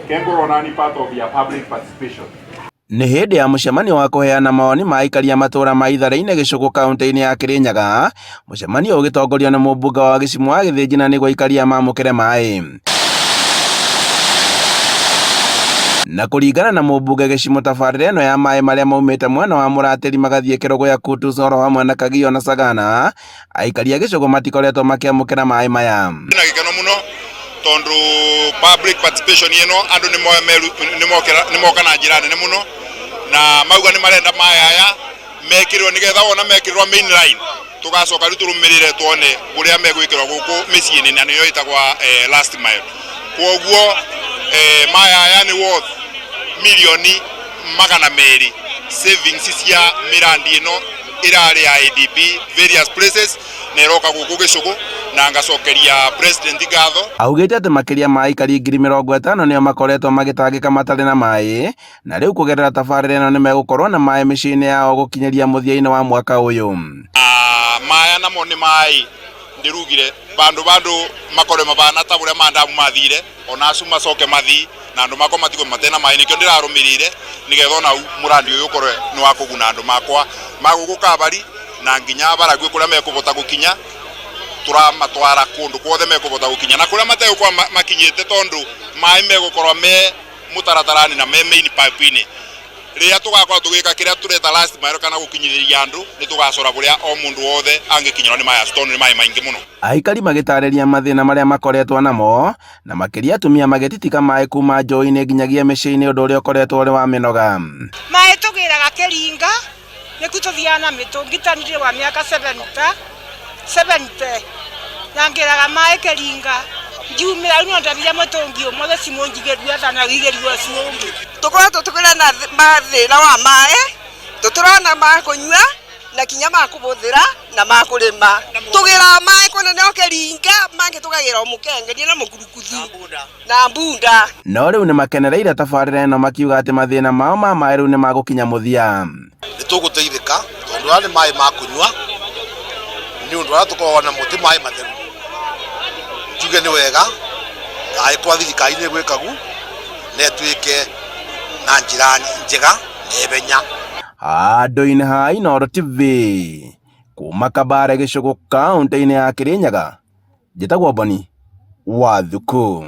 Kengorona ni part of your public participation. Nĩ hĩndĩ ya mũcemanio wa kũheana mawoni ma aikari a matũũra ma Ithare-inĩ Gĩcũgũ kaunti-inĩ ya Kirinyaga, mũcemanio ũgĩtongorio nĩ mũmbunge wa Gĩcimũ wa Gĩthĩnji na nĩguo aikari mamũkĩre maĩ. Na kũringana na mũmbunge Gĩcimũ, tabarĩra ĩno ya maĩ marĩa maumĩte mwena wa Mũratĩri magathiĩ Kĩrũgũ ya Kutus oro hamwe na Kagio na Sagana, aikari a Gĩcũgũ matikoretwo makĩamũkĩra maĩ maya. Na gĩkeno mũno tondu public participation ĩno andũ nĩ moka na njĩra nene mũno, na mauga nĩ marenda maĩ aya mekĩrwo nĩgetha wona mekĩrwo main line tugacoka rĩu tũrũmĩrĩre tuone ũrĩa megwĩkĩrwo gũkũ mĩciĩ-inĩ na nĩyo ĩtagwo last mile. Kwoguo maĩ aya nĩ worth milioni 200 savings cia mirandi ĩno ĩrarĩ ya ADB various places na ĩroka gũkũ Gĩcũgũ na ngacokeria president ngatho. Augĩte atĩ makĩria ma aikari 50,000 nĩo makoretwo magĩtangĩka matarĩ na maĩ, na rĩu kũgerera tabarĩra ĩno nĩ megũkorwo na maĩ mĩciĩ-inĩ yao gũkinyĩria mũthia-inĩ wa mwaka ũyũ. Maĩ namo nĩ maĩ ndirugire bandu makore mabana ta buria mandamu mathire ona acu macoke mathi na andu makwa matiko matena maĩ nikio ndirarũmĩrĩire nigetha ona murandi ũyũ ũkorwe nĩ wa kũguna andu makwa magũkũ Kabari na nginya Baragwe kuria mekũbota gũkinya turamatwara kundu kwothe mekũbota gũkinya na kuria mategũkorwo makinyĩte tondu maĩ megũkorwo me mũtaratarani na me main pipe-inĩ. Rĩrĩa tũgakorwo tũgĩka kĩrĩa tũreta last mile kana gũkinyĩrĩria andũ nĩ tũgacora buria o mundu wothe angĩkinyĩrwo nĩ maĩ tondu nĩ maĩ maingĩ mũno. Aikari magĩtarĩria mathĩna marĩa makoretwo namo, na makĩria atumia magĩtitika maĩ kuma njũĩ-inĩ nginyagia mĩciĩ-inĩ ũndũ ũrĩa ũkoretwo ũrĩ wa mĩnoga. Maĩ tũgĩraga Kĩringa nĩku tũthiaga na mĩtũngi ta ndirĩ wa mĩaka 70 na ngĩraga maĩ Kĩringa njumĩra rĩu no ndabire mũtũngi ũmwe Gĩcimũ njigĩrua thana wigĩrua ũcio ũngĩ. Tũkoretwo tũkĩrĩ na mathĩna wa maĩ, tũtirona ma kũnyua na kinya ma kũbũthĩra na ma kũrĩma. Tũgĩraga maĩ kũnene o Kĩringa mangĩ tũkagĩra o Mũkengeni na Mũkurukuthu na Mbunda. No rĩu nĩ makenereire tabarĩra ĩno makiuga atĩ mathĩna mao ma maĩ rĩu nĩ magũkinya mũthia. Nĩ tũgũteithĩka tondũ aya nĩ maĩ ma kũnyua nĩ ũndũ ũrĩa tũkoragwo na mũtĩ maĩ matheru. Tuge nĩ wega angĩkorwo thirikari nĩ ĩgwĩkagu na ĩtuĩke na njĩra njega na ihenya. Handũ-inĩ ha Inooro TV kuma Kabare Gĩcũgũ kaunti-inĩ ya Kirinyaga, njĩtagwo Boni Wathuku.